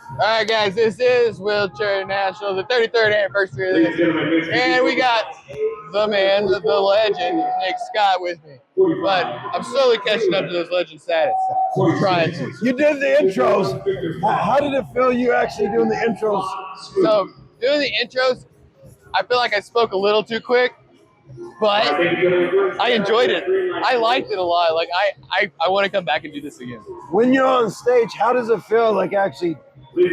All right, guys, this is Wheelchair National, the 33rd anniversary of this. And we got the man, the legend, Nick Scott with me. But I'm slowly catching up to those legend status. I'm trying to. You did the intros. How did it feel you actually doing the intros? So, doing the intros, I feel like I spoke a little too quick, but I enjoyed it. I liked it a lot. Like, I want to come back and do this again. When you're on stage, how does it feel like actually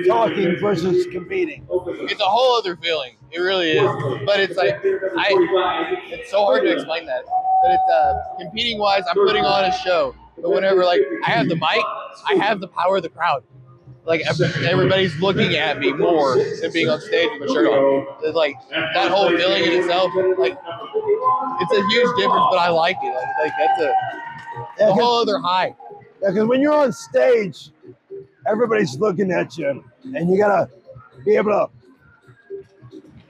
talking versus competing? It's a whole other feeling. It really is. But it's like, it's so hard to explain that. But it's competing wise, I'm putting on a show. But whenever like I have the mic, I have the power of the crowd. Like everybody's looking at me more than being on stage with my shirt on. It's like that whole feeling in itself, like it's a huge difference. But I like it. Like that's a whole other high. Yeah, because when you're on stage, everybody's looking at you, and you gotta be able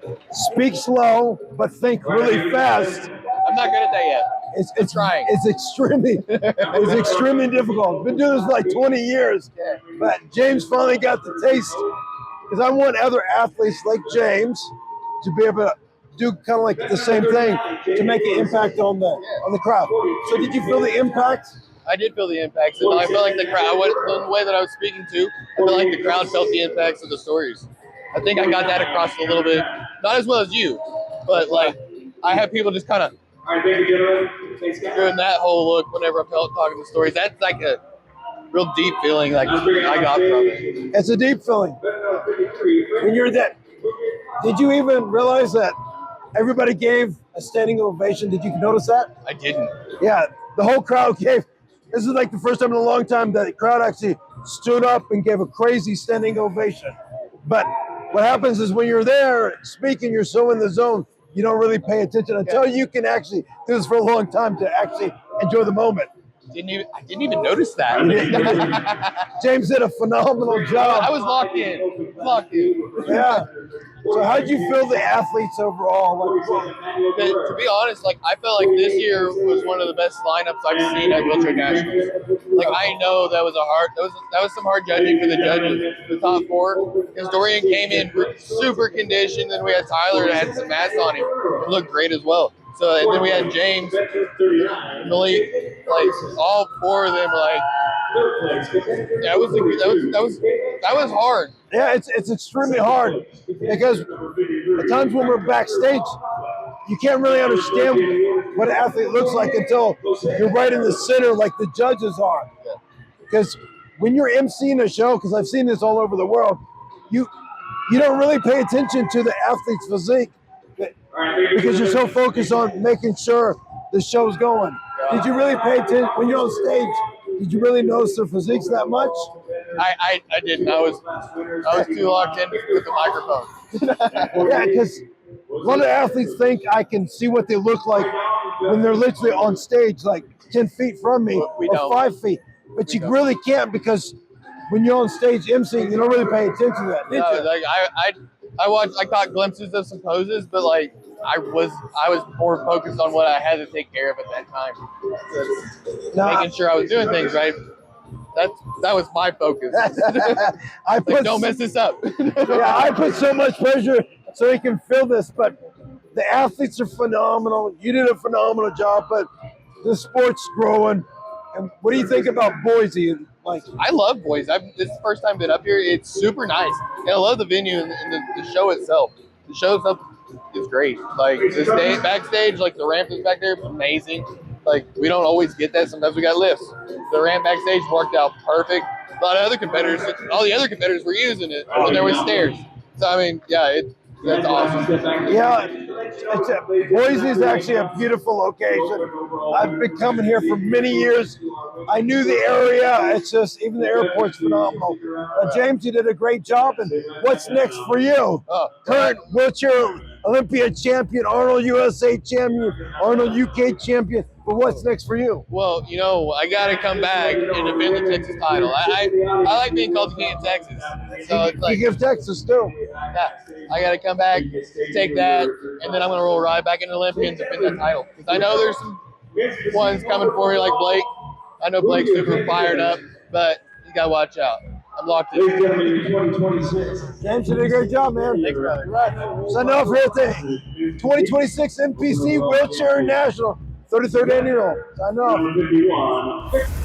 to speak slow but think really fast. I'm not good at that yet. It's trying. It's extremely difficult. Been doing this for like 20 years, but James finally got the taste. Because I want other athletes like James to be able to do kind of like the same thing to make an impact on the crowd. So did you feel the impact? I did feel the impacts, and I felt like the crowd, the way that I was speaking to, I felt like the crowd felt the impacts of the stories. I think I got that across a little bit, not as well as you, but like I have people just kind of doing that whole look whenever I'm talking the stories. That's like a real deep feeling like I got from it. It's a deep feeling. When you're that, did you even realize that everybody gave a standing ovation? Did you notice that? I didn't. Yeah, the whole crowd gave. This is like the first time in a long time that the crowd actually stood up and gave a crazy standing ovation. But what happens is when you're there speaking, you're so in the zone, you don't really pay attention until you can actually do this for a long time to actually enjoy the moment. I didn't even notice that. James did a phenomenal job. I was locked in. Yeah. So how did you feel the athletes overall? To be honest, like I felt like this year was one of the best lineups I've seen at Wheelchair Nationals. Like I know that was some hard judging for the judges. The top four, because Dorian came in super conditioned, and we had Tyler that had some mass on him. It looked great as well. So and then we had James. Really, like all four of them, like that was hard. Yeah, it's extremely hard because at times when we're backstage, you can't really understand what an athlete looks like until you're right in the center, like the judges are. Because when you're emceeing a show, because I've seen this all over the world, you don't really pay attention to the athlete's physique because you're so focused on making sure the show's going. Did you really pay attention when you're on stage? Did you really notice their physiques that much? I didn't. I was too locked in with the microphone. Yeah, because a lot of athletes think I can see what they look like when they're literally on stage, like 10 feet from me or 5 feet. But you really can't because when you're on stage emceeing, you don't really pay attention to that. No, like I caught glimpses of some poses, but like I was more focused on what I had to take care of at that time. Making sure I was doing things right. That was my focus. Don't mess this up. Yeah, I put so much pressure so he can feel this, but the athletes are phenomenal. You did a phenomenal job, but the sport's growing. And what do you think about Boise? I love Boise. This is the first time I've been up here. It's super nice. And I love the venue and the show itself. The show itself is great. Like the backstage, like the ramp is back there, amazing. Like we don't always get that. Sometimes we got lifts. The ramp backstage worked out perfect. A lot of other competitors, all the other competitors were using it when there was stairs. So I mean, yeah, that's awesome. Yeah, Boise is actually a beautiful location. I've been coming here for many years. I knew the area. It's just, even the airport's phenomenal. James, you did a great job. And what's next for you? Current wheelchair Olympia champion, Arnold USA champion, Arnold UK champion. But what's next for you? Well, I got to come back and defend the Texas title. I like being called the King of Texas. So it's like, you give Texas too. Yeah, I got to come back, take that, and then I'm going to roll right back into Olympia and defend that title. Because I know there's some ones coming for me like Blake. I know Blake's super fired up, but you got to watch out. I'm locked Ladies in. and gentlemen, in 2026. James, you did a great job, man. Thanks, brother. Congrats. Signing off here at the 2026 NPC Wheelchair National 33rd Annual. Signing off.